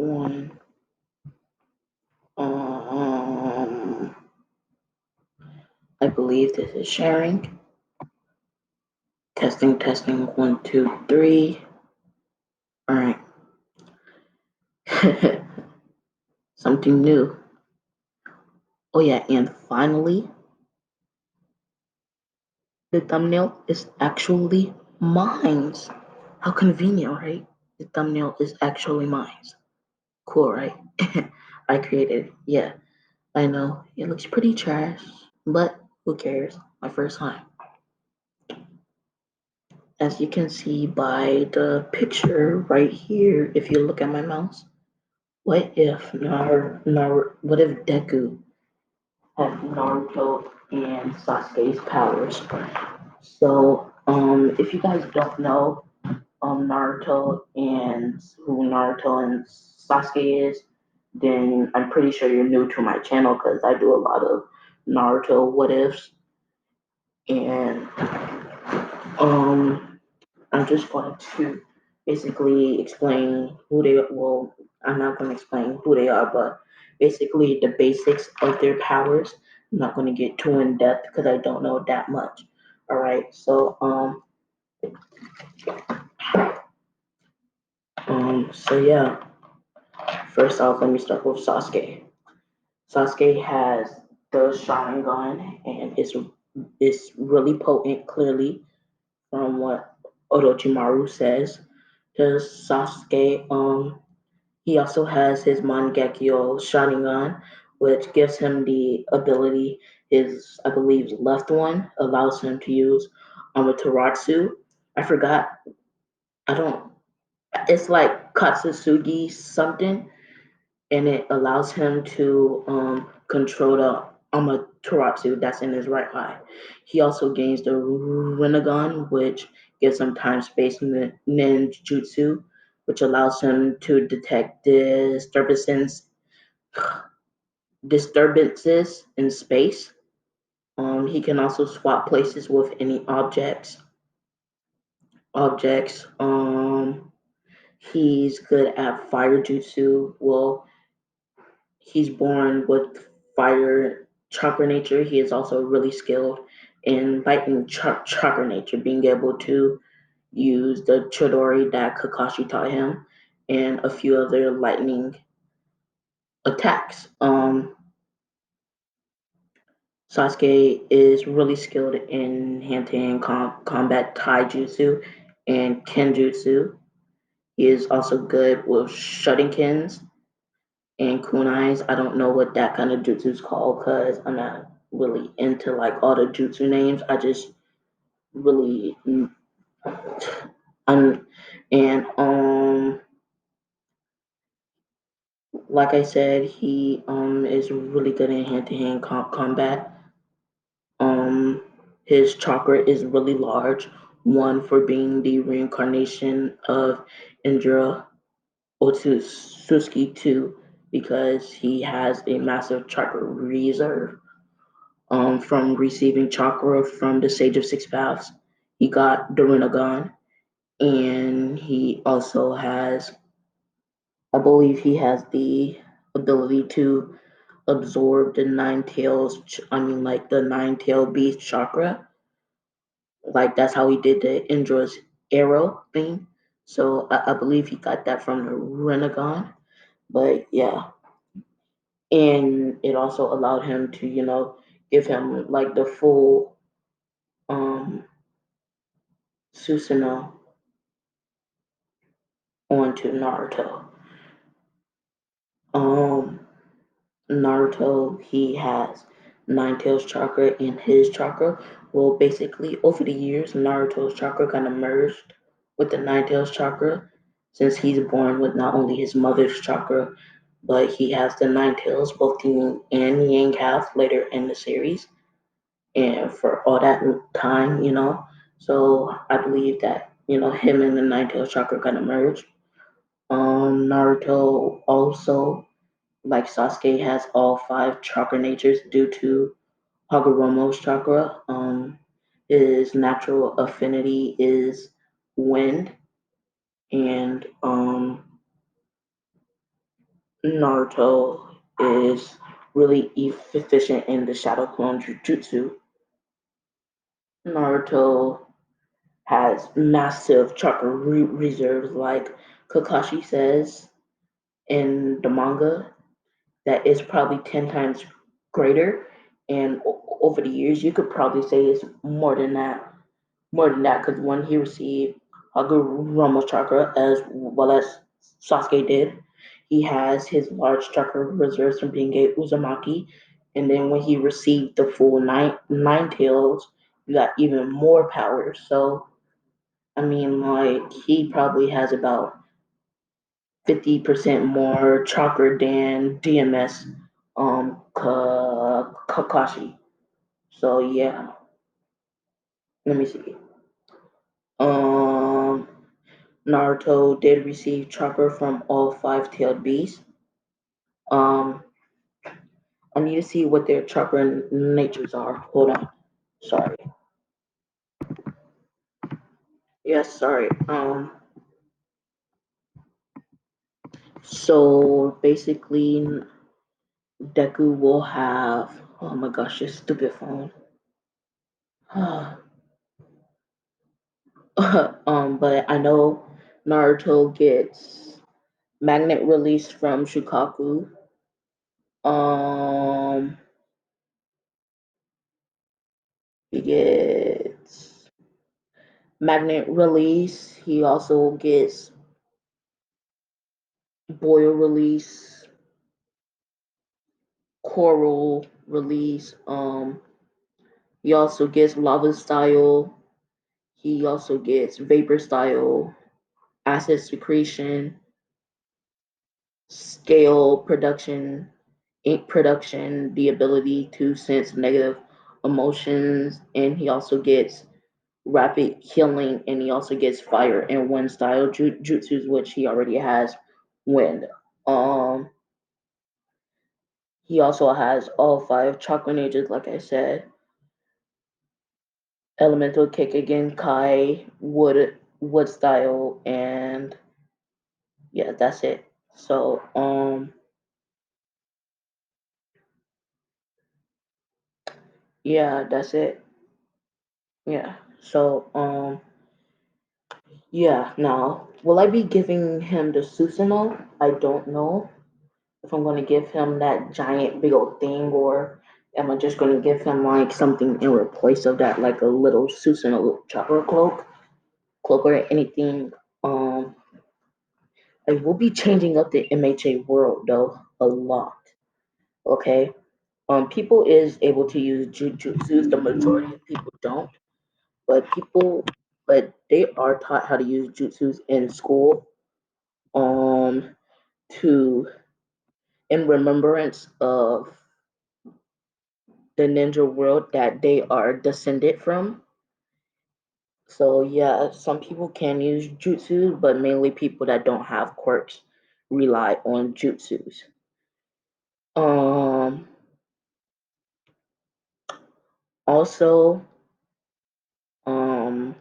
one. Um, I believe this is sharing. Testing, testing, 1, 2, 3. All right. Something new. Oh yeah, and finally, the thumbnail is actually mine. How convenient, right? The thumbnail is actually mine. Cool, right? I created it. Yeah, I know. It looks pretty trash, but who cares? My first time. As you can see by the picture right here, if you look at my mouse, what if what if Deku had Naruto and Sasuke's powers? So, if you guys don't know, Naruto and Sasuke is, then I'm pretty sure you're new to my channel because I do a lot of Naruto what ifs, and um, I'm just going to basically explain who they. Well, I'm not going to explain who they are, but basically the basics of their powers. I'm not going to get too in depth because I don't know that much. All right, so yeah. First off, let me start with Sasuke. Sasuke has the Sharingan, and it's really potent. Clearly, from what Orochimaru says, because Sasuke he also has his Mangekyo Sharingan, which gives him the ability. His I believe left one allows him to use Amaterasu. I forgot. I don't. It's like Katsusugi something, and it allows him to control the Amaterasu that's in his right eye. He also gains the Rinnegan, which gives him time space ninjutsu, which allows him to detect disturbances in space. He can also swap places with any objects. He's good at fire jutsu. Well, he's born with fire chakra nature. He is also really skilled in lightning chakra nature, being able to use the Chidori that Kakashi taught him and a few other lightning attacks. Sasuke is really skilled in hand-to-hand combat taijutsu and kenjutsu. He is also good with shurikens and kunais. I don't know what that kind of jutsu is called because I'm not really into like all the jutsu names. I just really I'm and like I said, he is really good in hand to hand combat. Um, his chakra is really large. One for being the reincarnation of Indra Otsutsuki. Two because he has a massive chakra reserve. From receiving chakra from the Sage of Six Paths. He got the Rinnegan, and he also has, I believe, he has the ability to absorb the nine tails. I mean, like the nine tail beast chakra. Like that's how he did the Indra's arrow thing. So I believe he got that from the Rinnegan. But yeah, and it also allowed him to, give him like the full um Susanoo onto Naruto. Um, Naruto, he has Nine Tails chakra in his chakra. Well, basically, over the years, Naruto's chakra kind of merged with the Nine Tails chakra since he's born with not only his mother's chakra, but he has the Nine Tails, both the Yin and Yang have later in the series. And for all that time, so I believe that, him and the Nine Tails chakra kind of merged. Naruto also, like Sasuke, has all five chakra natures due to Hagoromo's chakra. His natural affinity is wind, and Naruto is really efficient in the Shadow Clone Jutsu. Naruto has massive chakra reserves, like Kakashi says in the manga, that is probably 10 times greater. And over the years, you could probably say it's more than that, because when he received Hagurama chakra as well as Sasuke did, he has his large chakra reserves from being a Uzumaki, and then when he received the full nine tails, he got even more power. So I mean, like he probably has about 50% more chakra than DMS Kakashi. So yeah, let me see. Um, Naruto did receive chakra from all five tailed beasts. Um, I need to see what their chakra natures are. Hold on. Sorry. Yes, sorry. So basically, Deku will have. Oh my gosh, this stupid phone. But I know Naruto gets magnet release from Shukaku. Um, he gets magnet release. He also gets boil release, coral release. He also gets lava style. He also gets vapor style, acid secretion, scale production, ink production, the ability to sense negative emotions, and he also gets rapid healing, and he also gets fire and wind style jutsus, which he already has wind. Um, he also has all five chakra nages, like I said. Elemental kick again, Kai, wood style, and yeah, that's it. So yeah, that's it. Yeah. So yeah, now will I be giving him the Susanoo? I don't know if I'm gonna give him that giant big old thing, or am I just gonna give him like something in replace of that, like a little Susanoo chopper cloak or anything. Um I will be changing up the MHA world though a lot. Okay. People is able to use jujutsus. The majority of people don't, but they are taught how to use jutsus in school. Um, to in remembrance of the ninja world that they are descended from. So yeah, some people can use jutsus, but mainly people that don't have quirks rely on jutsus. Um, also, um,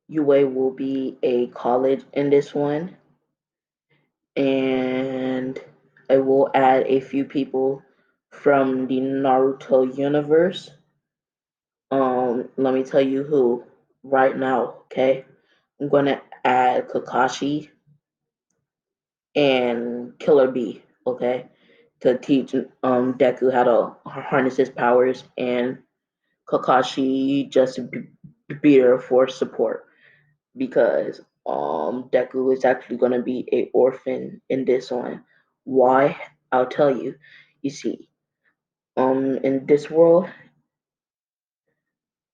UA will be a college in this one, and I will add a few people from the Naruto universe. Let me tell you who right now, okay? I'm gonna add Kakashi and Killer B, okay? To teach Deku how to harness his powers, and Kakashi just be there for support, because Deku is actually gonna be a orphan in this one. Why? I'll tell you. You see, in this world,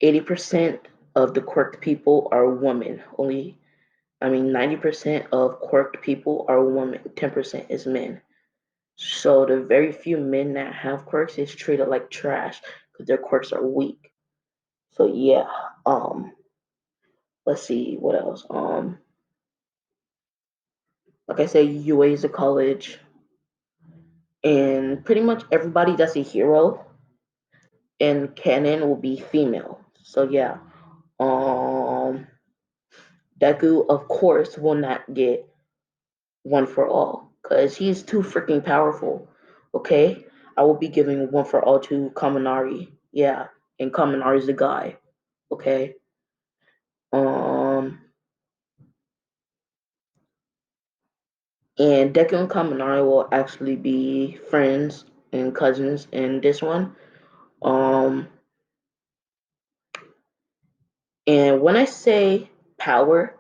80% of the quirked people are women. 90% of quirked people are women. 10% is men. So the very few men that have quirks is treated like trash because their quirks are weak. So yeah, um, let's see what else. Like I said, UA is a college, and pretty much everybody that's a hero in canon will be female. So yeah, um, Deku of course will not get one for all because he's too freaking powerful. Okay, I will be giving one for all to Kaminari. Yeah, and Kaminari's the guy. Okay. Um, and Deku and Kaminari will actually be friends and cousins in this one. Um, and when I say power,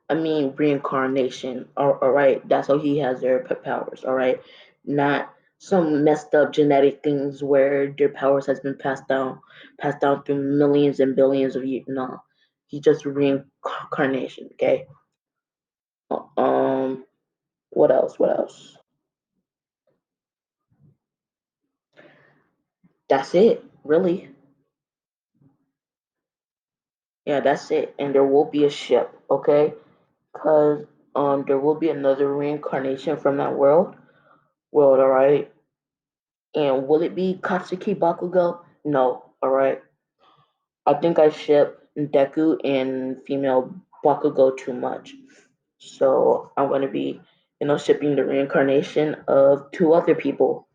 I mean reincarnation. All right, that's how he has their powers. All right, not some messed up genetic things where their powers has been passed down through millions and billions of years. No, he's just reincarnation. Okay. Um, what else? What else? That's it, really. Yeah, that's it. And there will be a ship. Okay, because there will be another reincarnation from that world. All right. And will it be Katsuki Bakugo? No, alright. I think I ship Deku and female Bakugo too much. So I'm gonna be, shipping the reincarnation of two other people.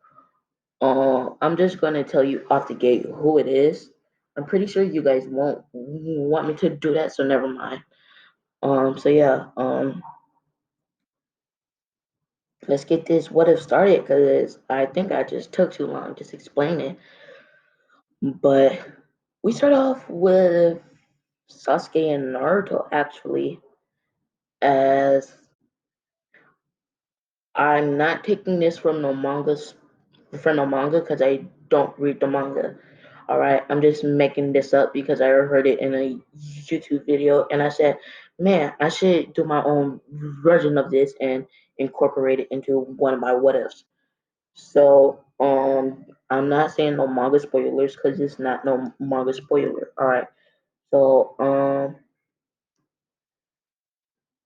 I'm just gonna tell you off the gate who it is. I'm pretty sure you guys won't want me to do that, so never mind. So yeah, let's get this what if started because I think I just took too long just explaining. But we start off with Sasuke and Naruto actually, as I'm not taking this from no manga because I don't read the manga. All right, I'm just making this up because I heard it in a YouTube video, and I said, man, I should do my own version of this and incorporate it into one of my what ifs. So, I'm not saying no manga spoilers because it's not no manga spoiler. All right, so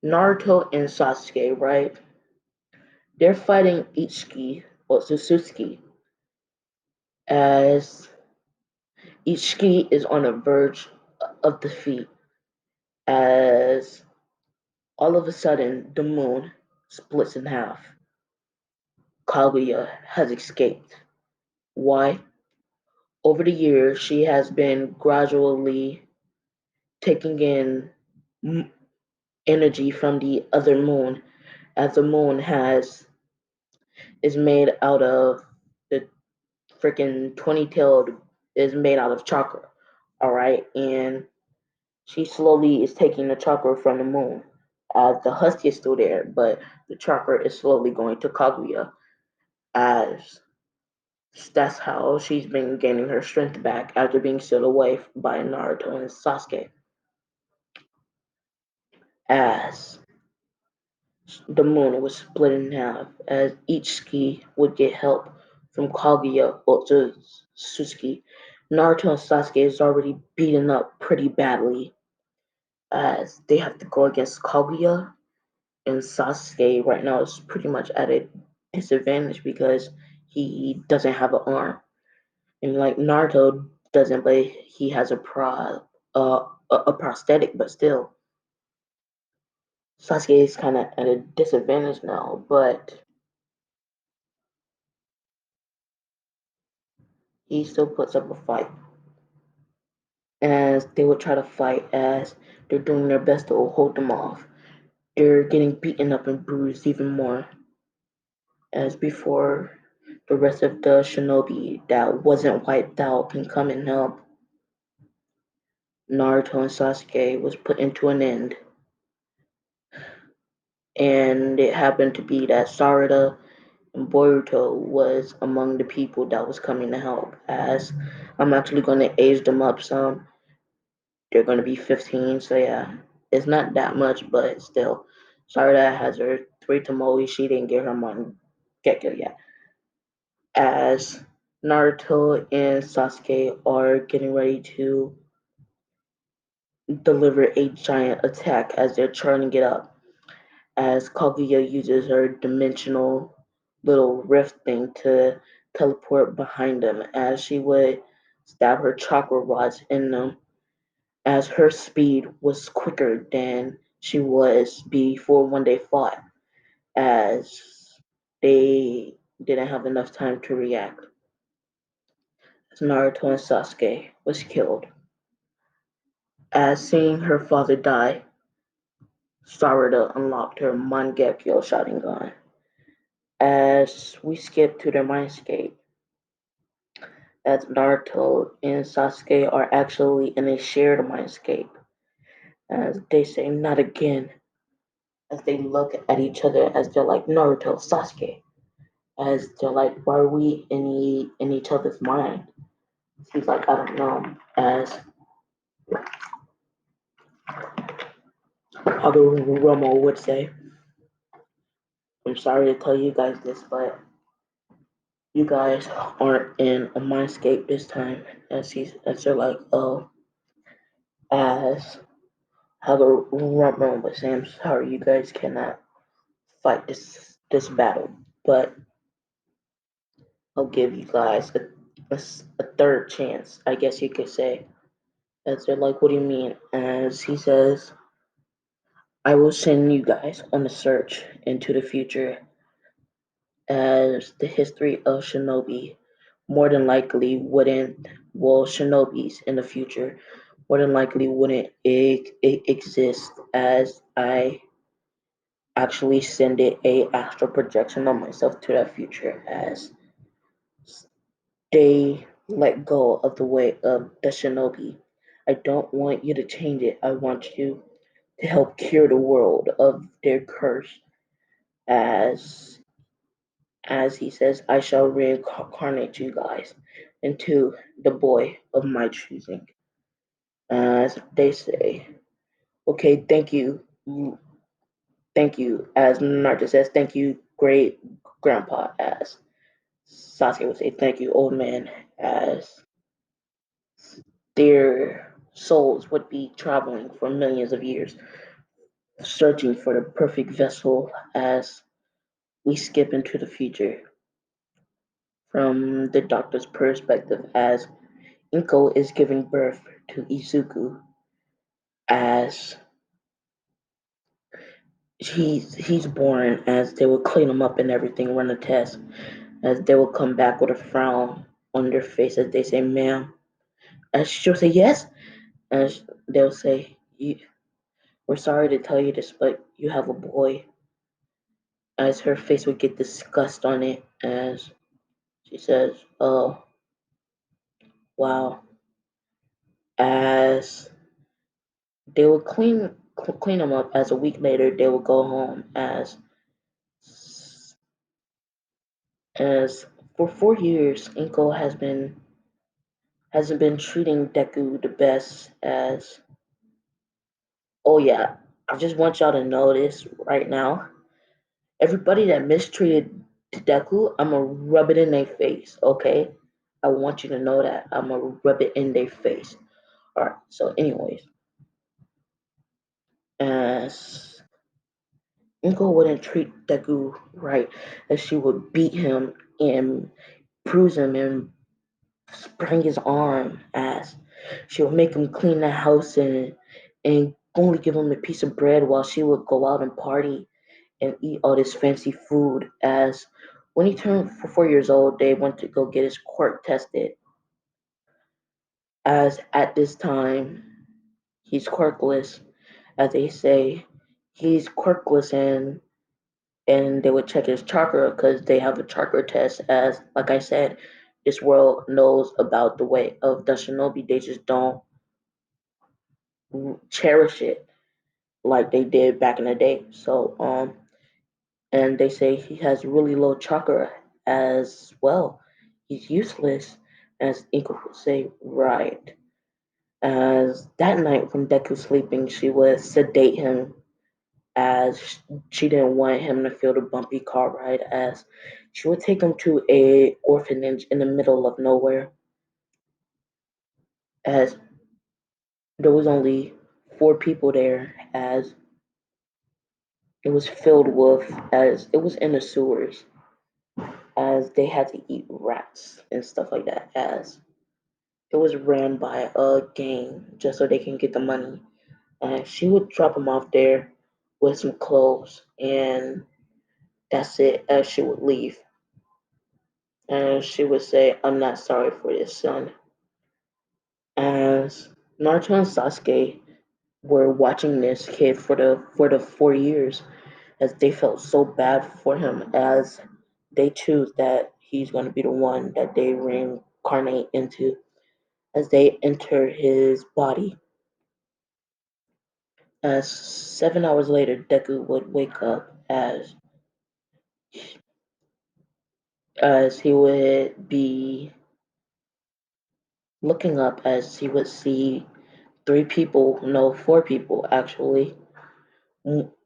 Naruto and Sasuke, right? They're fighting Ichiki or Sasuke as Ichiki is on the verge of defeat as all of a sudden the moon splits in half. Kaguya has escaped. Why? Over the years, she has been gradually taking in energy from the other moon, as the moon has is made out of the freaking 20-tailed is made out of chakra. All right, and she slowly is taking the chakra from the moon. The husky is still there, but the chakra is slowly going to Kaguya. As that's how she's been gaining her strength back after being sealed away by Naruto and Sasuke. As the moon was split in half, as each ski would get help from Kaguya or Suzuki. Naruto and Sasuke is already beaten up pretty badly, as they have to go against Kaguya, and Sasuke right now is pretty much at a disadvantage because he doesn't have an arm, and like Naruto doesn't, but he has a prosthetic, but still Sasuke is kind of at a disadvantage now, but he still puts up a fight. As they would try to fight, as they're doing their best to hold them off. They're getting beaten up and bruised even more as before the rest of the shinobi that wasn't wiped out can come and help. Naruto and Sasuke was put into an end. And it happened to be that Sarada and Boruto was among the people that was coming to help. As I'm actually going to age them up some. They're going to be 15, so yeah. It's not that much, but still. Sarada has her 3 Tomoe. She didn't get her Mangekyo yet. As Naruto and Sasuke are getting ready to deliver a giant attack as they're charging it up. As Kaguya uses her dimensional little rift thing to teleport behind them, as she would stab her chakra rods in them, as her speed was quicker than she was before when they fought. as they didn't have enough time to react. As Naruto and Sasuke was killed. As seeing her father die, Sarada unlocked her Mangekyo Sharingan. As we skip to their mindscape, as Naruto and Sasuke are actually in a shared mindscape, as they say, not again, as they look at each other as they're like, Naruto, Sasuke, as they're like, why are we in each other's mind? He's like, I don't know, as Romo would say, I'm sorry to tell you guys this, but you guys aren't in a mindscape this time. As they're like, oh, as Romo would say, I'm sorry, you guys cannot fight this battle, but I'll give you guys a third chance, I guess you could say. As they're like, what do you mean? As he says, I will send you guys on a search into the future as the history of shinobi more than likely wouldn't, well, shinobis in the future more than likely wouldn't exist as I actually send it a astral projection on myself to that future as they let go of the way of the shinobi. I don't want you to change it. I want you to help cure the world of their curse. As he says, I shall reincarnate you guys into the boy of my choosing. As they say, okay, thank you. As Naruto says, thank you, great grandpa. As Sasuke would say, thank you, old man. As their souls would be traveling for millions of years, searching for the perfect vessel. As we skip into the future from the doctor's perspective, as Inko is giving birth to Izuku, as he's born, as they will clean him up and everything, run a test, as they will come back with a frown on their face as they say, ma'am. As she'll say yes, as they'll say, we're sorry to tell you this, but you have a boy. As her face would get disgust on it, as she says, oh, wow. As they will clean him up, as a week later they will go home, as for 4 years Inko hasn't been treating Deku the best. As oh yeah, I just want y'all to know this right now. Everybody that mistreated Deku, I'ma rub it in their face, okay? I want you to know that. I'ma rub it in their face. Alright, so anyways, as Inko wouldn't treat Deku right, as she would beat him and bruise him and sprain his arm, as she would make him clean the house and only give him a piece of bread while she would go out and party and eat all this fancy food. As when he turned 4 years old, they went to go get his quirk tested. As at this time, he's quirkless, as they say, he's quirkless, and they would check his chakra because they have a chakra test. As like I said, this world knows about the way of the shinobi. They just don't cherish it like they did back in the day. So and they say he has really low chakra as well. He's useless, as Inko would say, right. As that night when Deku's sleeping, she would sedate him as she didn't want him to feel the bumpy car ride, as she would take him to a orphanage in the middle of nowhere, as there was only 4 people there, as it was filled with, as it was in the sewers, as they had to eat rats and stuff like that, as it was ran by a gang just so they can get the money. And she would drop him off there with some clothes, and That's it. As she would leave, and she would say, "I'm not sorry for this, son." As Naruto and Sasuke were watching this kid for the 4 years, as they felt so bad for him, as they choose that he's going to be the one that they reincarnate into, as they enter his body. As 7 hours later, Deku would wake up as he would be looking up, as he would see three people, no, four people actually.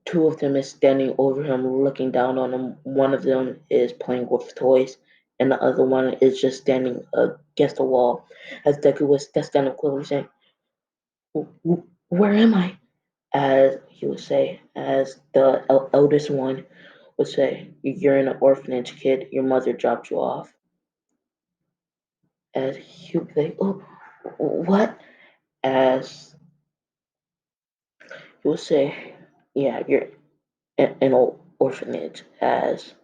Two of them is standing over him, looking down on him. One of them is playing with toys, and the other one is just standing against the wall. As Deku was standing quickly saying, "Where am I?" As he would say, as the eldest one would say, "You're in an orphanage, kid. Your mother dropped you off." As he would say, "Oh, what?" As he would say, "Yeah, you're in an orphanage." As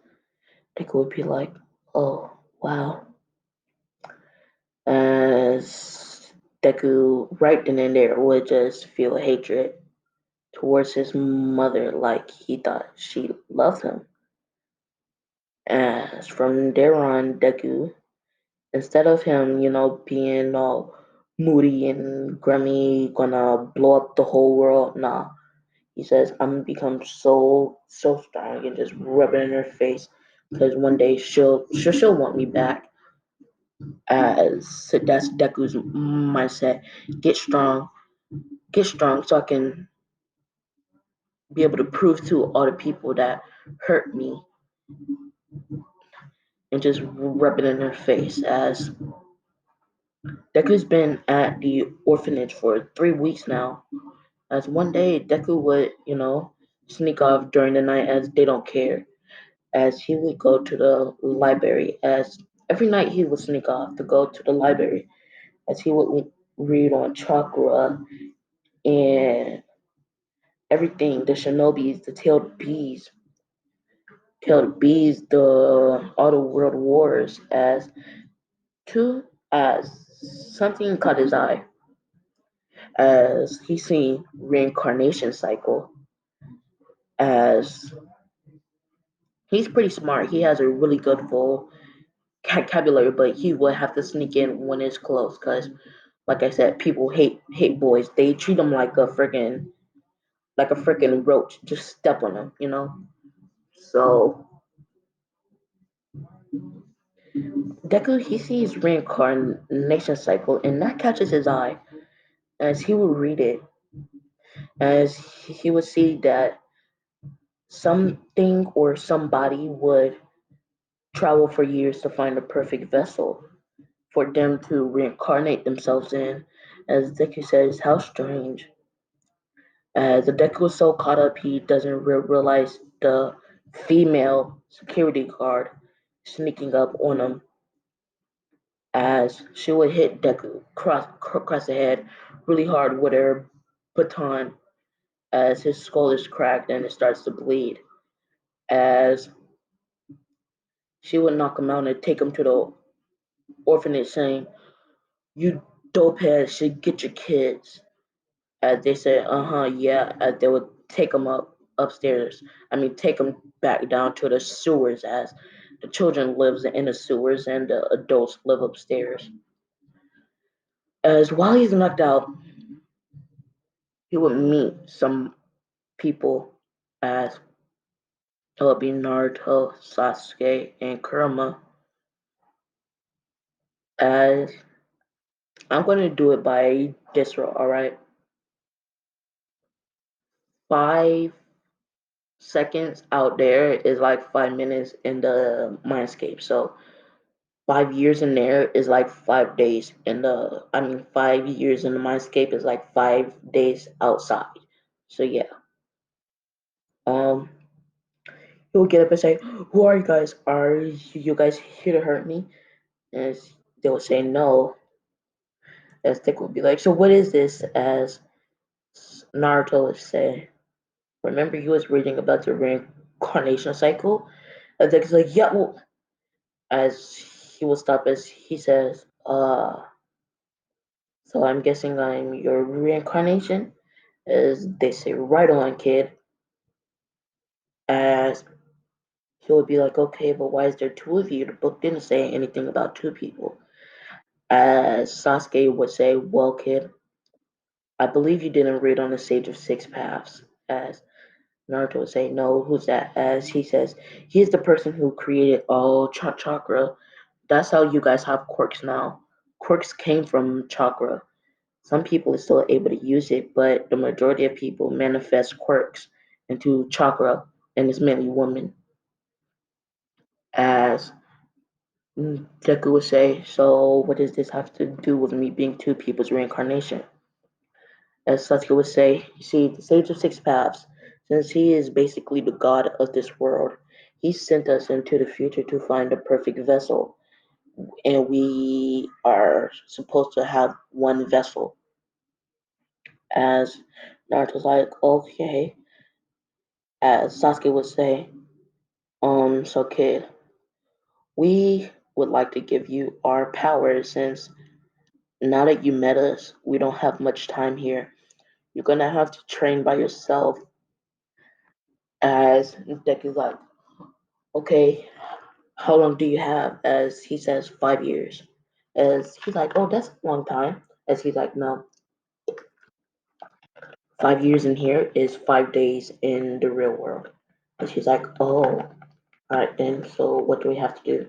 Deku would be like, "Oh, wow." As Deku, right then and there, would just feel hatred towards his mother, like he thought she loved him. As from there on, Deku, instead of him, being all moody and grummy, gonna blow up the whole world, nah. He says, "I'm gonna become so strong," and just rub it in her face, because one day she'll want me back. So that's Deku's mindset. Get strong, get strong, so I can be able to prove to all the people that hurt me, and just rub it in her face. As Deku's been at the orphanage for 3 weeks now. As one day Deku would, sneak off during the night, as they don't care. As he would go to the library, as every night he would sneak off to go to the library, as he would read on chakra and everything, the shinobis, the tailed bees, the all the world wars, two as something caught his eye, as he seen reincarnation cycle. As he's pretty smart, he has a really good vocabulary, but he would have to sneak in when it's close, because like I said, people hate boys. They treat them like a freaking roach. Just step on them. So Deku, he sees reincarnation cycle, and that catches his eye. As he would read it, as he would see that something or somebody would travel for years to find the perfect vessel for them to reincarnate themselves in. As Deku says, how strange. As the Deku was so caught up, he doesn't realize the female security guard sneaking up on him, as she would hit Deku across the head really hard with her baton, as his skull is cracked and it starts to bleed. As she would knock him out and take him to the orphanage, saying, "You dopeheads should get your kids." As they said, yeah, as they would take him upstairs. I mean, take him back down to the sewers, as the children lives in the sewers and the adults live upstairs. As while he's knocked out, he would meet some people, as it would be Naruto, Sasuke, and Kurama. As I'm going to do it by this row, alright? 5 seconds out there is like 5 minutes in the mindscape. So 5 years in there is like 5 days in the. I mean, 5 years in the mindscape is like 5 days outside. So yeah, um, he'll get up and say, "Who are you guys? Are you guys here to hurt me?" And they will say no. As Dick will be like, "So what is this?" As Naruto would say, "Remember, you was reading about the reincarnation cycle. And Deku's like, yeah, well, as he will stop as he says, so I'm guessing I'm your reincarnation? As they say, right on, kid. As he would be like, okay, but why is there two of you? The book didn't say anything about two people. As Sasuke would say, well, kid, I believe you didn't read on the Sage of Six Paths. As Naruto would say, no, who's that? As he says, he's the person who created all chakra. That's how you guys have quirks now. Quirks came from chakra. Some people are still able to use it, but the majority of people manifest quirks into chakra, and it's mainly women. As Deku would say, so what does this have to do with me being two people's reincarnation? As Sasuke would say, you see, the Sage of Six Paths, since he is basically the god of this world, he sent us into the future to find the perfect vessel, and we are supposed to have one vessel. As Naruto's like, okay, as Sasuke would say, so kid, we would like to give you our powers since now that you met us, we don't have much time here. You're gonna have to train by yourself. As Deku's like, okay, how long do you have? As he says, 5 years. As he's like, oh, that's a long time. As he's like, no, 5 years in here is 5 days in the real world. And she's like, oh, all right then. So what do we have to do?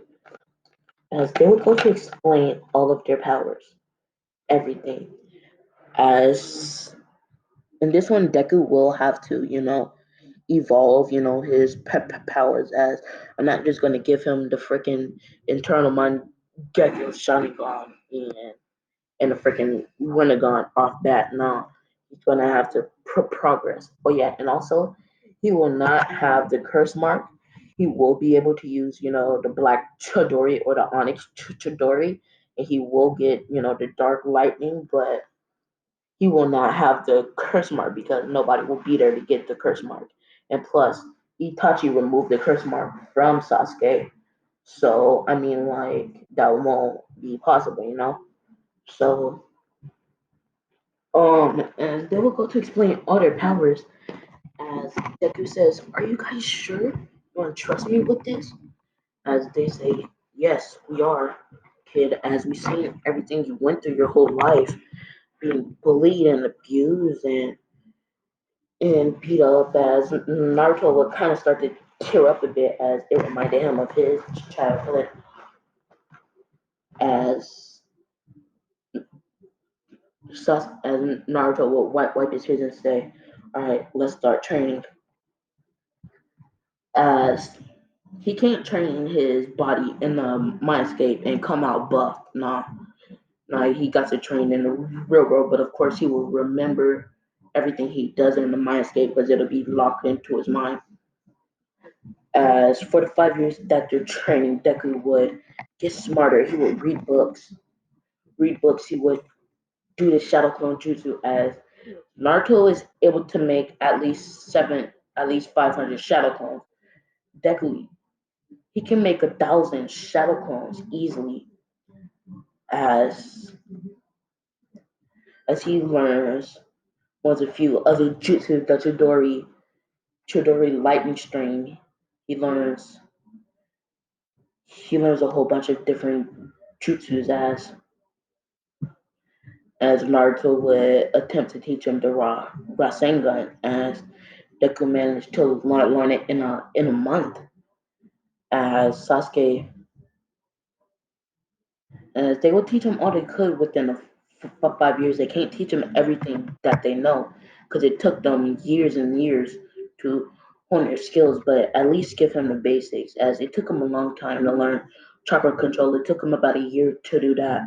As they would go to explain all of their powers, everything. As in this one, Deku will have to, evolve, his powers. As I'm not just gonna give him the freaking internal mind Geku Sharingan and a freaking Rinnegan off bat. No, he's gonna have to progress. Oh yeah, and also he will not have the curse mark. He will be able to use, the black Chidori or the Onyx Chidori, and he will get, the dark lightning, but he will not have the curse mark because nobody will be there to get the curse mark. And plus, Itachi removed the curse mark from Sasuke, so I mean, like that won't be possible. So and they will go to explain all their powers as Deku says, are you guys sure you want to trust me with this? As they say, yes, we are, kid, as we've seen everything you went through your whole life, being bullied and abused and beat up, as Naruto would kind of start to tear up a bit as it reminded him of his childhood, as as Naruto would wipe his tears and say, all right, let's start training. As he can't train his body in the mindscape and come out buff. Nah, nah, he got to train in the real world, but of course he will remember everything he does in the mindscape because it'll be locked into his mind. As for the 5 years that they're training, Deku would get smarter. He would read books. Read books. He would do the Shadow Clone Jutsu. As Naruto is able to make at least 500 Shadow Clones. Deku, he can make 1,000 Shadow Clones easily. As he learns once a few other jutsu, the Chidori lightning stream, he learns a whole bunch of different jutsus as Naruto would attempt to teach him the Rasengan, as Deku managed to learn it in a month. As Sasuke, as they will teach him all they could within the 5 years. They can't teach him everything that they know because it took them years and years to hone their skills. But at least give him the basics, as it took him a long time to learn chakra control. It took him about a year to do that.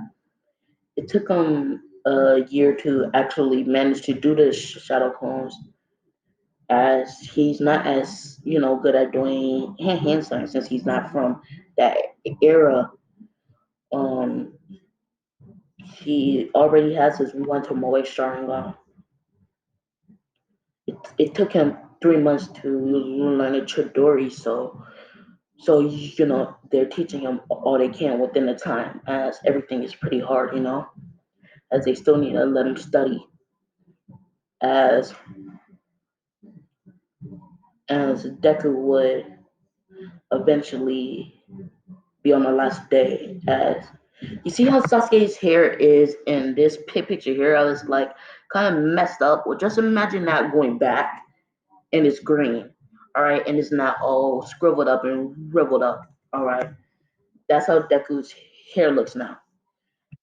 It took him a year to actually manage to do the shadow clones, as he's not as good at doing hand signs since he's not from that era. Um, he already has his one to Moe Sharingan. It took him 3 months to learn a Chidori, so So they're teaching him all they can within the time, as everything is pretty hard, as they still need to let him study, as Deku would eventually be on the last day. As you see how Sasuke's hair is in this picture here, I was like kind of messed up. Well, just imagine that going back and it's green, all right, and it's not all scribbled up and riveled up, all right. That's how Deku's hair looks now,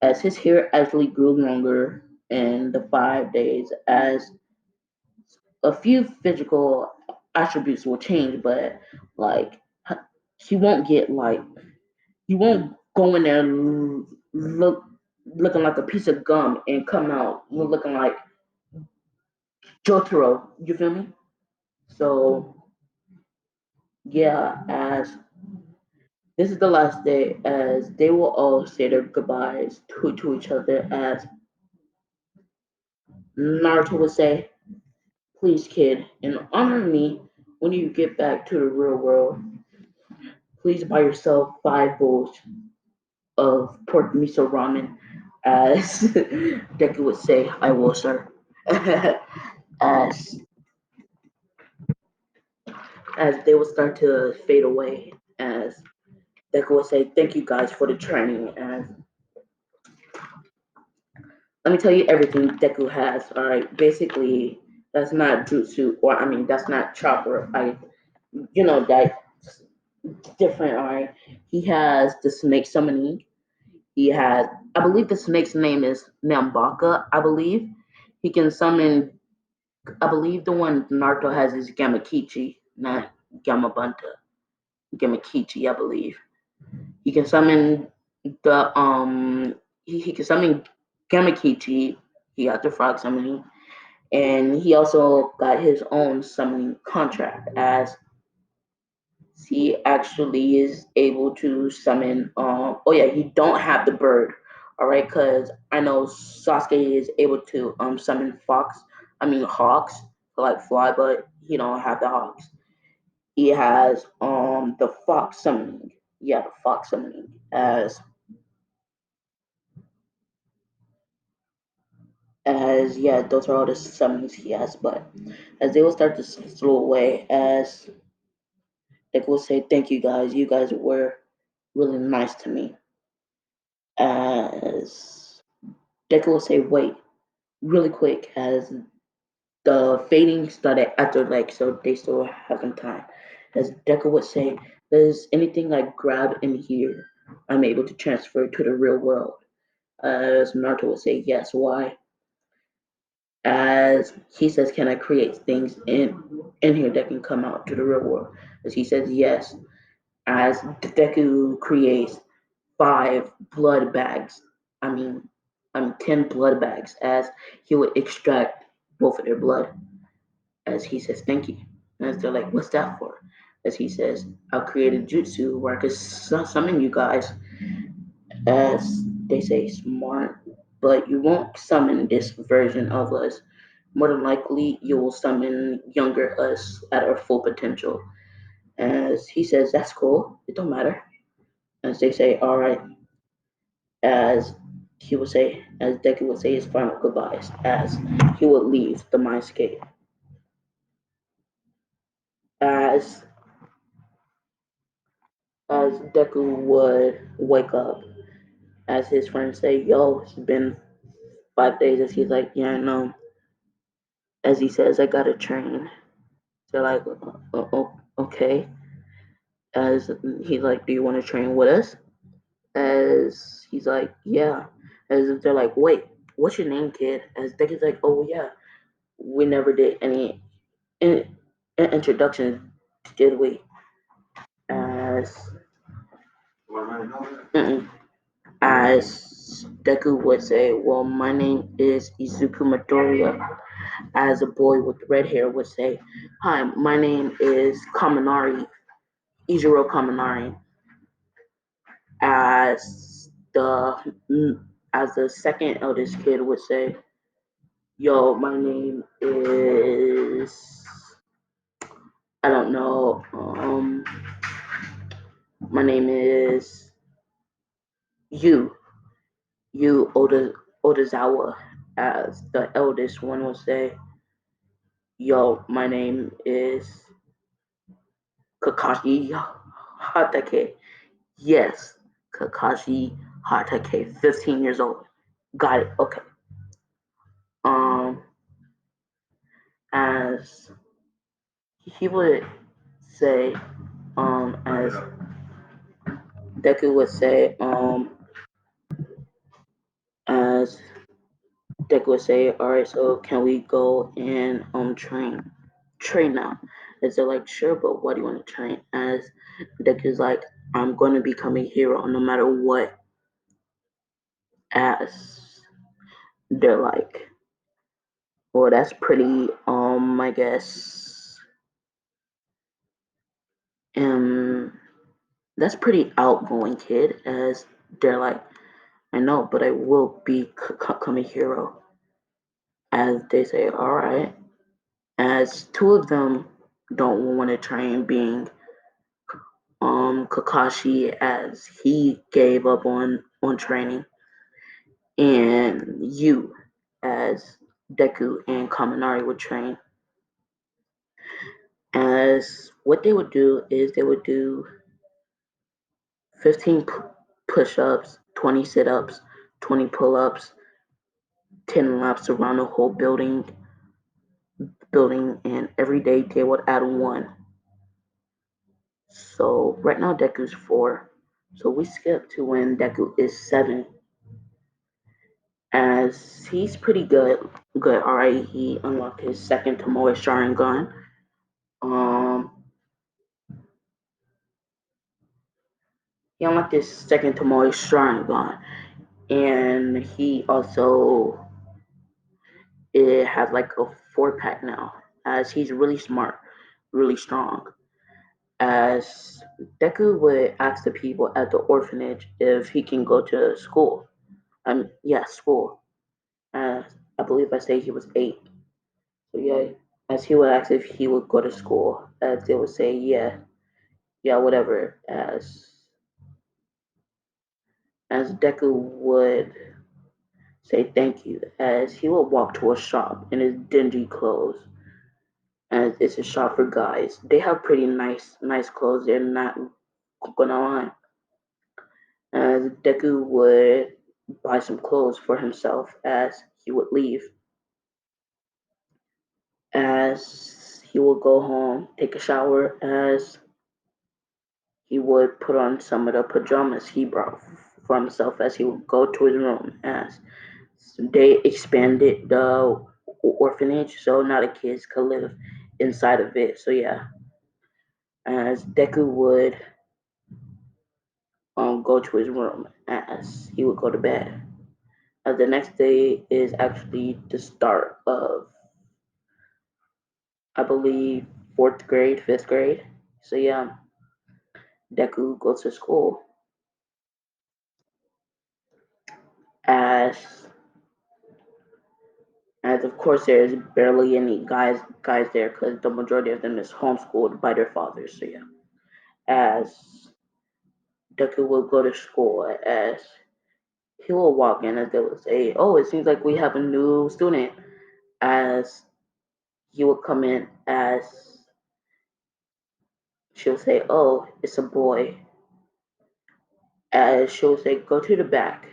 as his hair actually grew longer in the 5 days, as a few physical attributes will change, but like he won't get like he won't go in there looking like a piece of gum and come out looking like Jotaro. You feel me? So yeah, as this is the last day, as they will all say their goodbyes to each other, as Naruto would say, "Please, kid, in honor of me, when you get back to the real world, please buy yourself 5 bowls of pork miso ramen." As Deku would say, "I will, sir." as as they would start to fade away, as Deku would say, "Thank you guys for the training." And let me tell you everything Deku has. All right, basically, that's not jutsu, or I mean, that's not chakra. That's different. All right, he has the snake summoning. He has, I believe, the snake's name is Nambaka. I believe he can summon. I believe the one Naruto has is Gamakichi, not Gamabunta. Gamakichi, I believe. He can summon the he can summon Gamakichi. He got the frog summoning, and he also got his own summoning contract, as he actually is able to summon. Oh yeah, he don't have the bird. All right, because I know Sasuke is able to summon hawks to like fly, but he don't have the hawks. He has the fox summoning. Yeah, the fox summoning, as yeah, those are all the summonings he has. But as they will start to slow away, as they will say, "Thank you guys. You guys were really nice to me." As Deku will say, "Wait, really quick," as the fading started after like, so they still have some time. As Deku would say, "Does anything I grab in here, I'm able to transfer to the real world?" As Naruto would say, "Yes, why?" As he says, "Can I create things in here that can come out to the real world?" As he says, "Yes." As Deku creates 5 blood bags. I mean, 10 blood bags. As he would extract both of their blood. As he says, "Thank you." As they're like, "What's that for?" As he says, "I'll create a jutsu where I could summon you guys." As they say, "Smart, but you won't summon this version of us. More than likely, you will summon younger us at our full potential." As he says, "That's cool. It don't matter." As they say, "All right." As Deku would say his final goodbyes, as he would leave the mindscape. As Deku would wake up, as his friends say, "Yo, it's been 5 days." As he's like, "Yeah, I know." As he says, "I gotta train." They're like, Okay." As he's like, "Do you want to train with us?" As he's like, "Yeah." As they're like, "Wait, what's your name, kid?" As Decky's like, "Oh yeah, we never did any introduction, did we?" As mm-mm. As Deku would say, "Well, my name is Izuku Midoriya." As a boy with red hair would say, "Hi, my name is Kaminari, Ijiro Kaminari." As the second eldest kid would say, "Yo, my name is, I don't know, My name is Yu Odazawa, as the eldest one will say. Yo, my name is Kakashi Hatake. Yes, Kakashi Hatake, 15 years old. Got it. Okay. Um, as he would say, as Deku would say, as Deku would say, all right, so can we go and train now? As they're like, sure, but what do you want to train? As Deku's like, I'm going to become a hero no matter what. As they're like, well, that's pretty, I guess, um, that's pretty outgoing, kid. As they're like, I know, but I will become a hero. As they say, all right. As two of them don't want to train, being Kakashi, as he gave up on training, and you, as Deku and Kaminari would train. As what they would do is they would do 15 push-ups, 20 sit-ups, 20 pull-ups, 10 laps around the whole building, and every day they would add one. So right now Deku's 4. So we skip to when Deku is 7, as he's pretty good. Good. All right, he unlocked his second Tomoe Sharingan. Um, he unlocked his second Tomoe Sharingan, and he also it has like a 4 pack now. As he's really smart, really strong. As Deku would ask the people at the orphanage if he can go to school. Yeah, school. As I believe I say he was 8. So yeah, as he would ask if he would go to school, as they would say, yeah, whatever. As Deku would say thank you, as he would walk to a shop in his dingy clothes, as it's a shop for guys. They have pretty nice clothes. They're not gonna lie. As Deku would buy some clothes for himself as he would leave. As he would go home, take a shower, as he would put on some of the pajamas he brought for himself as he would go to his room. As they expanded the orphanage so now the kids could live inside of it. So yeah, as Deku would go to his room as he would go to bed. The next day is actually the start of, I believe, fourth grade, fifth grade. So yeah, Deku goes to school as as of course there's barely any guys there because the majority of them is homeschooled by their fathers. So yeah, as Deku will go to school, as he will walk in as they will say, "Oh, it seems like we have a new student." As he will come in, as she'll say, "Oh, it's a boy." As she'll say, "Go to the back."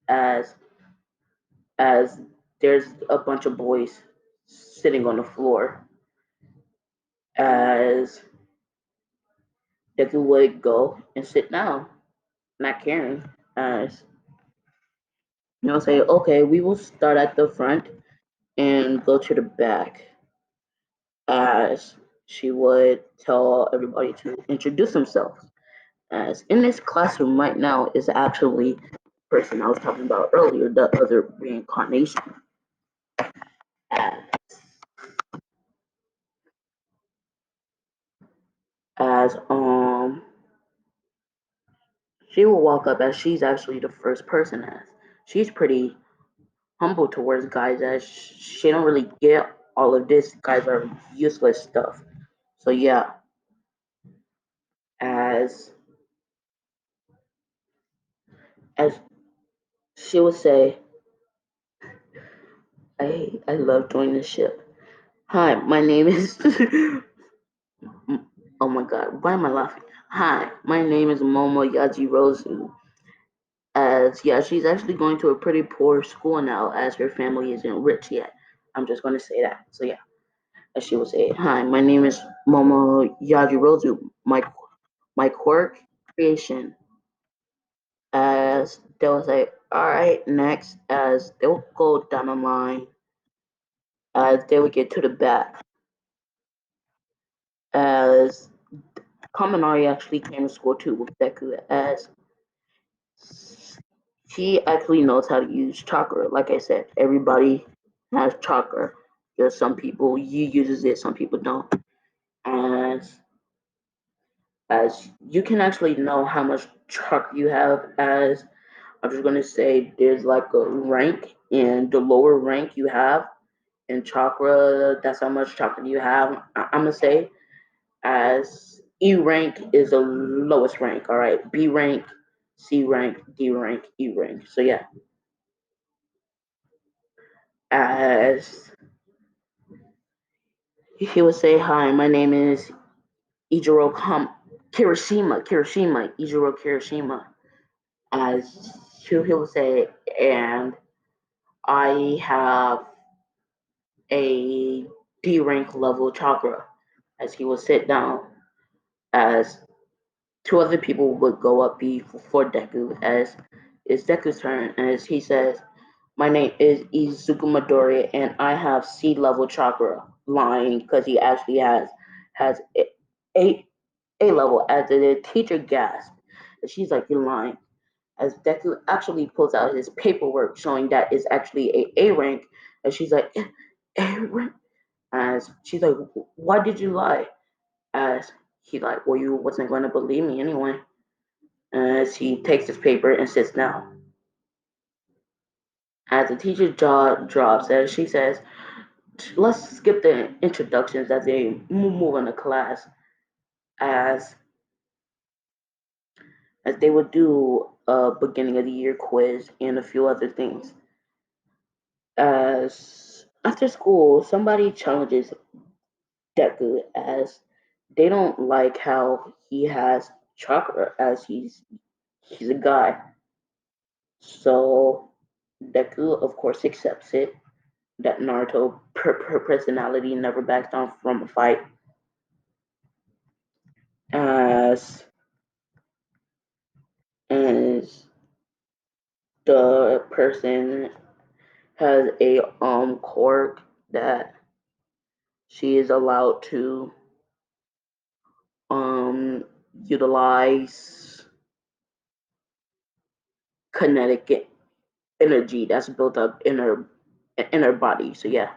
As as there's a bunch of boys sitting on the floor. As Deku would go and sit down, not caring. As say, "Okay, we will start at the front and go to the back." As she would tell everybody to introduce themselves. As in this classroom right now is actually the person I was talking about earlier, the other reincarnation. As, as she will walk up as she's actually the first person, as she's pretty humble towards guys, as she don't really get all of this guys are useless stuff. So yeah, as as she would say, I love doing this shit. Hi, my name is. Oh my god, why am I laughing? Hi, my name is Momo Yajirozu. As yeah, she's actually going to a pretty poor school now, as her family isn't rich yet. I'm just going to say that. So yeah, as she would say, hi, my name is Momo Yajirozu. My quirk creation. As they will say, all right, next. As they will go down the line, as they would get to the back. As Kaminari actually came to school too with Deku, as she actually knows how to use chakra. Like I said, everybody has chakra. Just some people uses it, some people don't. As as you can actually know how much chakra you have. As I'm just gonna say, there's like a rank, and the lower rank you have in chakra, that's how much chakra you have. I'm gonna say as E rank is the lowest rank. All right, B rank, C rank, D rank, E rank. So yeah, as he would say, "Hi, my name is Ijiro Ijiro Kirishima." As he would say, and I have a D rank level chakra. As he would sit down, as two other people would go up before Deku, as it's Deku's turn, as he says, my name is Izuku Midori, and I have sea level chakra. Lying, because he actually has a, a level. As the teacher gasped, and she's like, "You're lying." As Deku actually pulls out his paperwork showing that it's actually a rank, and she's like, A rank. As she's like, "Why did you lie?" As he's like, "Well, you wasn't going to believe me anyway." As he takes his paper and sits down. As the teacher's jaw drops, as she says, let's skip the introductions as they move into class, as as they would do a beginning of the year quiz and a few other things. As after school, somebody challenges Deku, as they don't like how he has chakra, as he's a guy. So Deku, of course, accepts it. That Naruto personality never backs down from a fight. As as the person has a quirk that she is allowed to um utilize kinetic energy that's built up in her body. So yeah,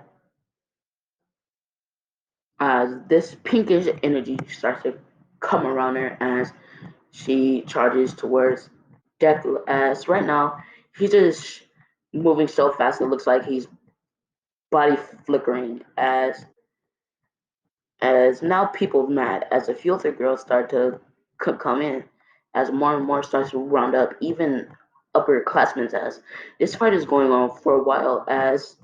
as this pinkish energy starts to come around her as she charges towards Deku. As right now he's just moving so fast it looks like he's body flickering. As now people mad as a few other girls start to come in, as more and more starts to round up, even upperclassmen. As this fight is going on for a while, as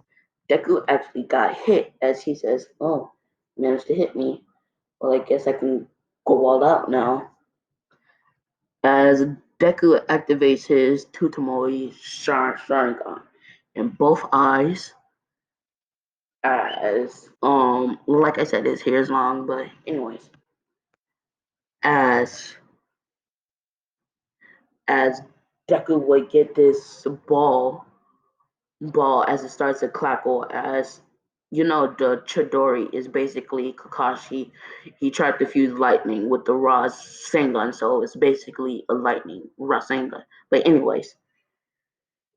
Deku actually got hit, as he says, "Oh, managed to hit me. Well, I guess I can go all out now." As Deku activates his Tutomori Sharingan in both eyes, as like I said, his hair is long, but anyways, as as Deku would get this ball as it starts to crackle, as you know the Chidori is basically Kakashi. He tried to fuse lightning with the Rasengan, so it's basically a lightning Rasengan. But anyways,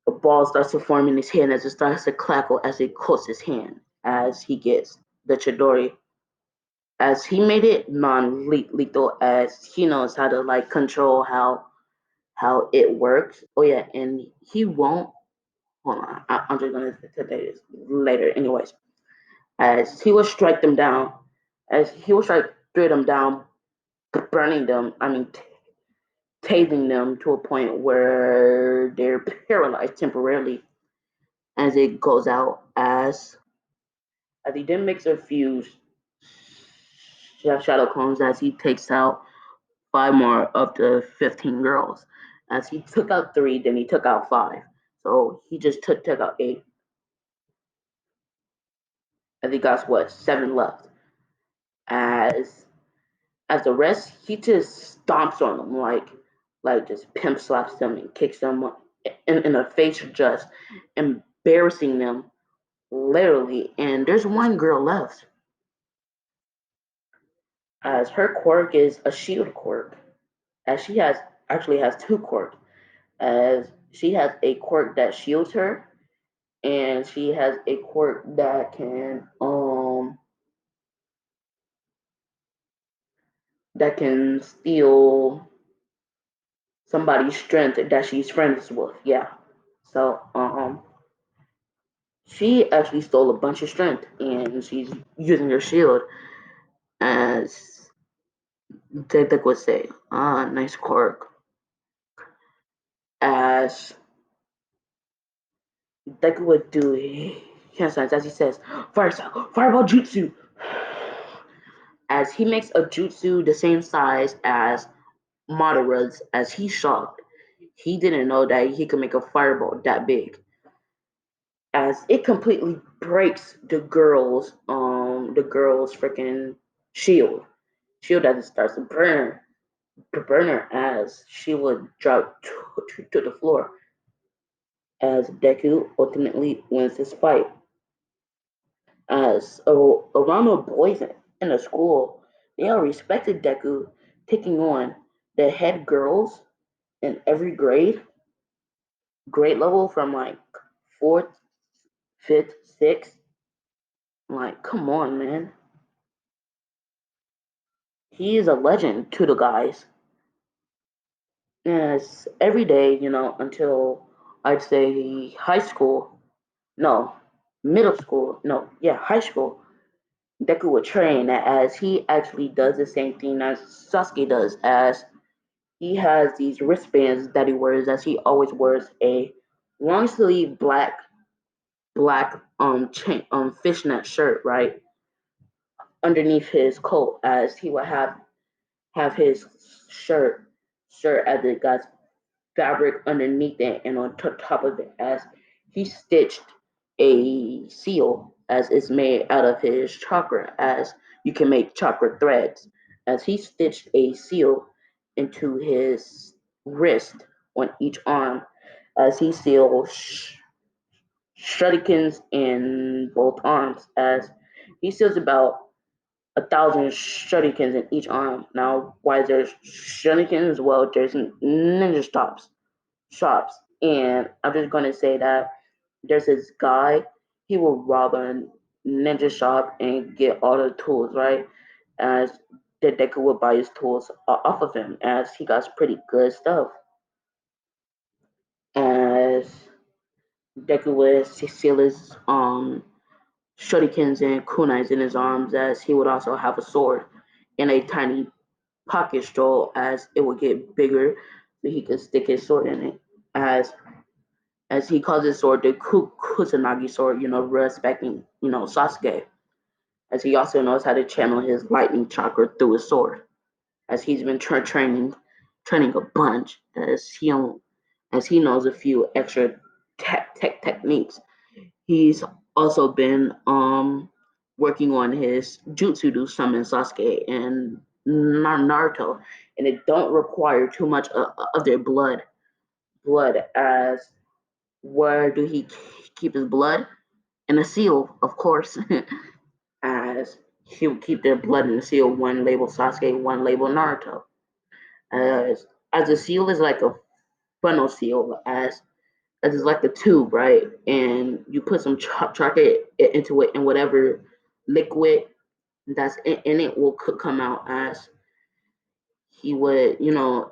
the ball starts to form in his hand as it starts to crackle as it coats his hand as he gets the Chidori. As he made it non-lethal, as he knows how to like control how it works. Oh yeah, and he won't. Hold on, I'm just gonna say this later. Anyways, as he will strike them down, as he will strike three of them down, burning them. I mean, tasing them to a point where they're paralyzed temporarily as it goes out as he then makes a few shadow clones as he takes out five more of the 15 girls. As he took out three, then he took out five. So he just took out eight. I think that's what, seven left. As as the rest, he just stomps on them like just pimp slaps them and kicks them in the face, just embarrassing them literally. And there's one girl left, as her quirk is a shield quirk, as she has actually has two quirks, as she has a quirk that shields her, and she has a quirk that can steal somebody's strength that she's friends with. Yeah. So she actually stole a bunch of strength, and she's using her shield as Deku would say. Ah, nice quirk. As Deku would do hand signs as he says, Fireball Jutsu. As he makes a jutsu the same size as Madara's, as he's shocked. He didn't know that he could make a fireball that big. As it completely breaks the girl's freaking shield. Shield as it starts to burn her as she would drop to the floor. As Deku ultimately wins this fight. As around the boys in the school, they all respected Deku taking on the head girls in every grade level from like fourth, fifth, sixth. Like, come on, man. He is a legend to the guys. Yes, every day, until I'd say high school. No, middle school. No, yeah, high school. Deku would train as he actually does the same thing as Sasuke does, as he has these wristbands that he wears, as he always wears a long sleeve black chain fishnet shirt, right, underneath his coat, as he would have his shirt as it got fabric underneath it, and on top of it, as he stitched a seal as it's made out of his chakra, as you can make chakra threads, as he stitched a seal into his wrist on each arm, as he sealed shurikens in both arms, as he seals about 1,000 shurikens in each arm. Now, why is there shurikens? Well, there's ninja shops, and I'm just gonna say that there's this guy. He will rob a ninja shop and get all the tools, right? As the Deku will buy his tools off of him, as he got pretty good stuff. As Deku would seal his shurikens and kunais in his arms, as he would also have a sword and a tiny pocket stroll, as it would get bigger so he could stick his sword in it. As he calls his sword the Kusanagi sword, respecting, Sasuke, as he also knows how to channel his lightning chakra through his sword, as he's been training a bunch, as he knows a few extra techniques. He's also been working on his jutsu to summon Sasuke and Naruto, and it don't require too much of their blood. As where do he keep his blood? In a seal, of course. As he would keep their blood in a seal, one labeled Sasuke, one labeled Naruto. As a seal is like a funnel seal, as it's like a tube, right? And you put some chocolate into it, and whatever liquid that's in it will come out. As he would,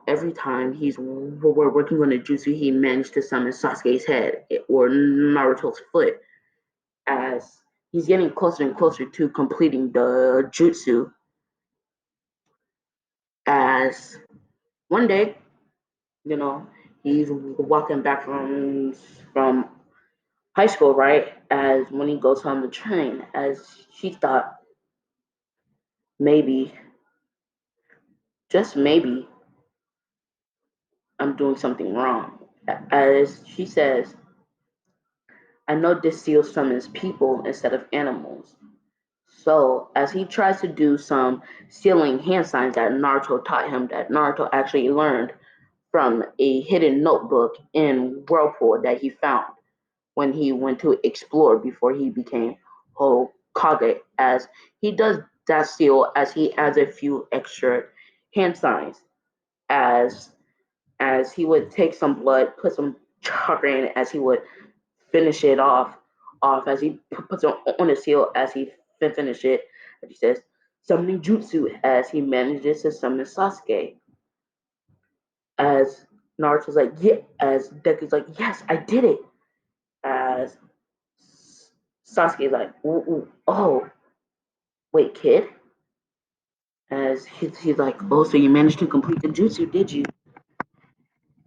every time we're working on a jutsu, he managed to summon Sasuke's head or Naruto's foot, as he's getting closer and closer to completing the jutsu. As one day, You know, he's walking back from high school, right? As when he goes home to train, as she thought maybe, just maybe, I'm doing something wrong. As she says, I know this seal summons people instead of animals. So, as he tries to do some sealing hand signs that Naruto taught him, that Naruto actually learned from a hidden notebook in Whirlpool that he found when he went to explore before he became Hokage. As he does that seal, as he adds a few extra hand signs, as as he would take some blood, put some chakra in it, as he would finish it off as he puts it on the seal as he finish it. And he says summoning jutsu as he manages to summon Sasuke. As Naruto's like, yeah, as Deku's like, yes, I did it. As Sasuke's like, oh, wait, kid. As he's like, oh, so you managed to complete the jutsu, did you?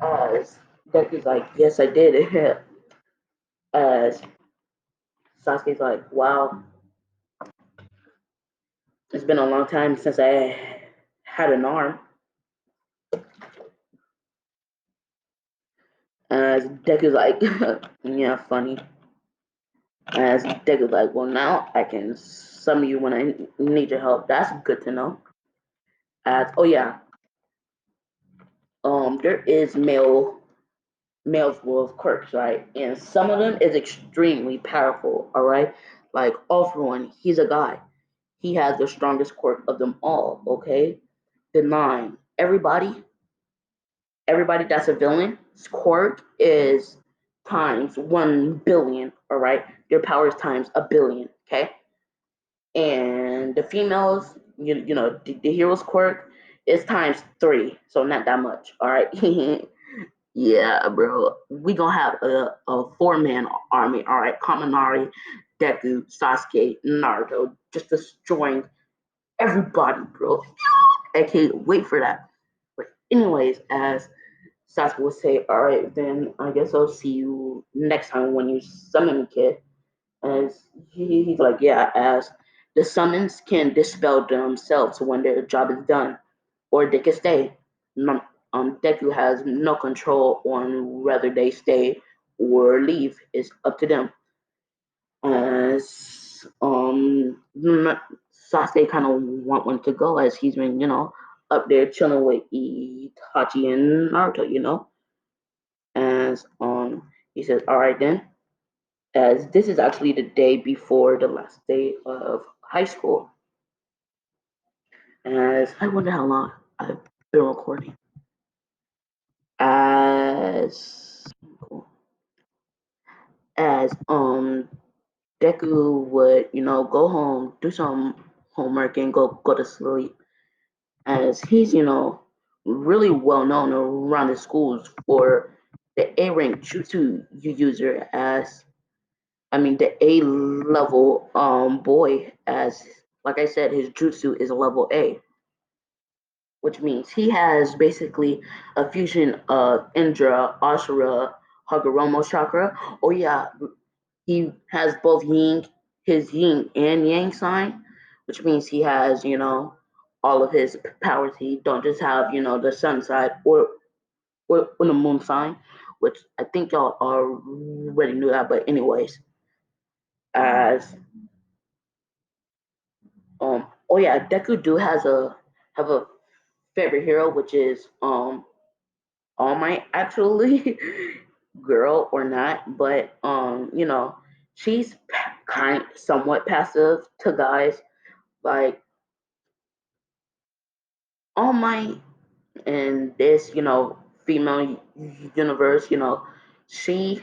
As Deku's like, yes, I did. As Sasuke's like, wow, it's been a long time since I had an arm. As Deku's like, yeah, funny. As Deku's like, well, now I can summon you when I need your help. That's good to know. As oh yeah, there is males with quirks, right? And some of them is extremely powerful. All right, like all for one, he's a guy. He has the strongest quirk of them all. Okay, the nine. Everybody that's a villain, quirk is times 1 billion. All right, their power is times a billion. Okay, and the females, the hero's quirk is times three, so not that much. All right, yeah, bro, we gonna have a 4-man army. All right, Kaminari, Deku, Sasuke, Naruto, just destroying everybody, bro. I can't wait for that. But anyways, as Sasuke would say, all right, then I guess I'll see you next time when you summon me, kid. As he's like, yeah, as the summons can dispel themselves when their job is done, or they can stay. Deku has no control on whether they stay or leave. It's up to them. As Sasuke kind of want one to go, as he's been, up there chilling with Itachi and Naruto. As he says, all right then, as this is actually the day before the last day of high school. As I wonder how long I've been recording. As as Deku would, go home, do some homework and go to sleep. As he's, really well known around the schools for the A rank jutsu user, as I mean the A level boy, as like I said, his jutsu is a level A, which means he has basically a fusion of Indra, Ashura, Hagoromo chakra. Oh yeah, he has both his yin and yang sign, which means he has, all of his powers. He don't just have, the sun side or the moon sign, which I think y'all already knew that. But anyways, as oh yeah, Deku do have a favorite hero, which is All Might actually, girl or not, but she's kind somewhat passive to guys. Like All Might in this, female universe, she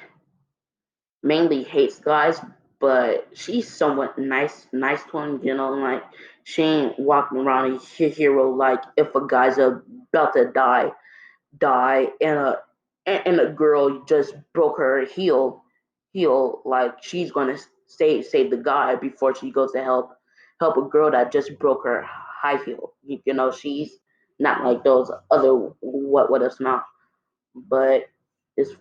mainly hates guys, but she's somewhat nice to him, like she ain't walking around a hero like if a guy's about to die and a girl just broke her heel, like she's gonna save the guy before she goes to help a girl that just broke her high heel. She's not like those other what if not. but it's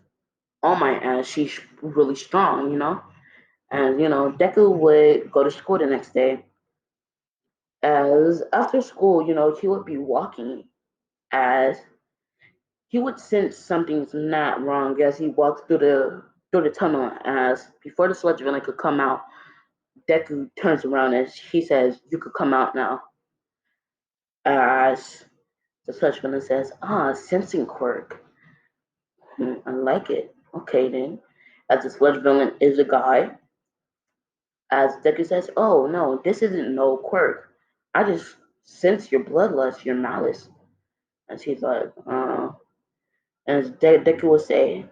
All Might, as she's really strong, you know. And Deku would go to school the next day. As after school, he would be walking, as he would sense something's not wrong as he walks through the tunnel. As before the sludge villain could come out, Deku turns around as he says, "You could come out now." As the sludge villain says, sensing quirk. I like it. Okay then. As the sludge villain is a guy, as Deku says, "Oh no, this isn't no quirk. I just sense your bloodlust, your malice." As he's like, as Deku will say,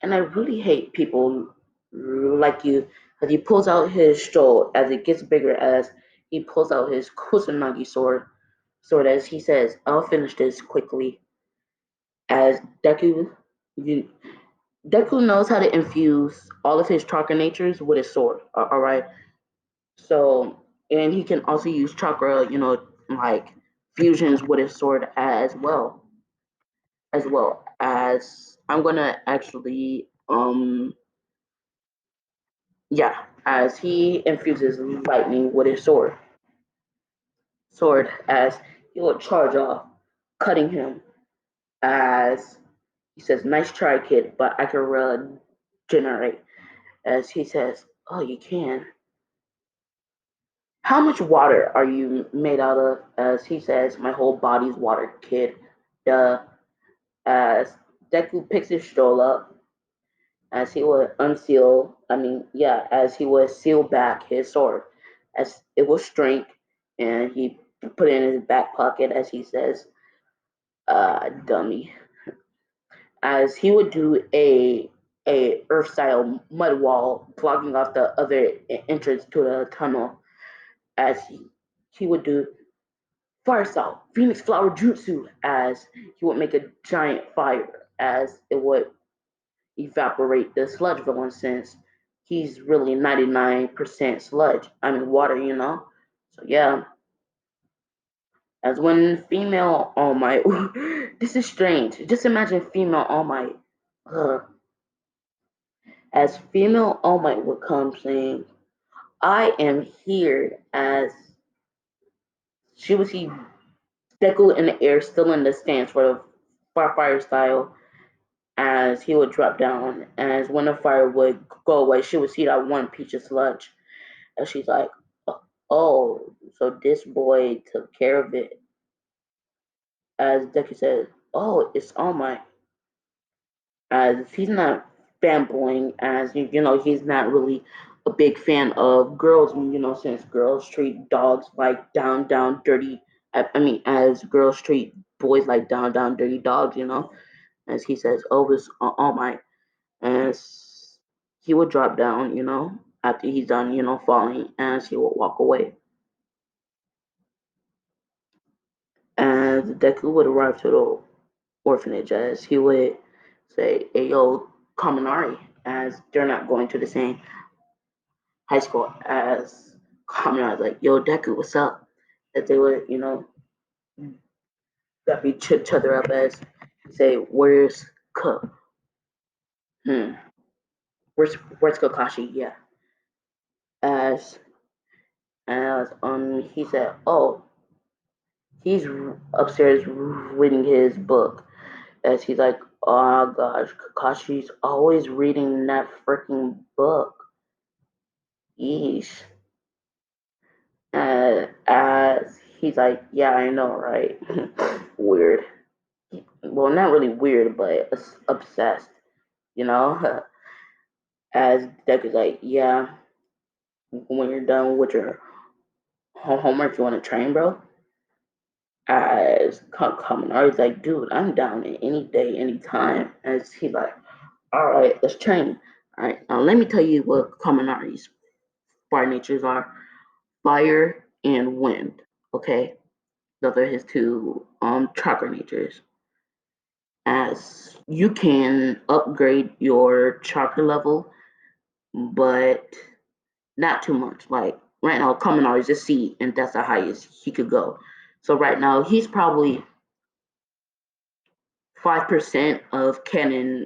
"And I really hate people like you." As he pulls out his stroll, as it gets bigger, as he pulls out his Kusanagi sword as he says, "I'll finish this quickly." As you, Deku knows how to infuse all of his chakra natures with his sword. All right, so and he can also use chakra, like fusions with his sword as well. As I'm gonna actually yeah, as he infuses lightning with his sword as he will charge off, cutting him. As he says, "Nice try, kid, but I can regenerate." As he says, "Oh, you can." "How much water are you made out of?" As he says, "My whole body's water, kid." Duh. As Deku picks his stroll up, as he would as he would seal back his sword, as it was strength, and he put it in his back pocket, as he says, dummy. As he would do a earth style mud wall blocking off the other entrance to the tunnel, as he would do fire style Phoenix Flower Jutsu, as he would make a giant fire, as it would evaporate the sludge villain, since he's really 99% sludge. I mean water. So yeah, as when female All Might, this is strange. Just imagine female All Might. As female All Might would come saying, "I am here," as she would see Deku in the air, still in the stance for the fire style, as he would drop down. As when the fire would go away, she would see that one peach of sludge. And she's like, "Oh, so this boy took care of it." As Deku says, "Oh, it's All Might." As he's not fanboying, as he's not really a big fan of girls, since girls treat dogs like down, down, dirty. As girls treat boys like down, down, dirty dogs. As he says, "Oh, it's All Might." As he would drop down, after he's done, falling, as he would walk away. As Deku would arrive to the orphanage, as he would say, "Hey, yo, Kaminari," as they're not going to the same high school. As Kaminari's like, "Yo, Deku, what's up?" As they would, that each other up, as say, "Where's Ka? Hmm, where's Kakashi?" Yeah. As he said, "Oh, he's upstairs reading his book." As he's like, "Oh gosh, Kakashi's always reading that freaking book." Yeesh. As he's like, "Yeah, I know, right?" Weird. Well, not really weird, but obsessed, you know? As Deku's like, "Yeah, when you're done with your homework, you want to train, bro?" As Kaminari's like, "Dude, I'm down any day, any time." As he's like, "All right, let's train." All right, now let me tell you what Kaminari's fire natures are: fire and wind. Okay, those are his two chakra natures. As you can upgrade your chakra level, but not too much. Like right now, Kaminari is a C, and that's the highest he could go. So right now, he's probably 5% of canon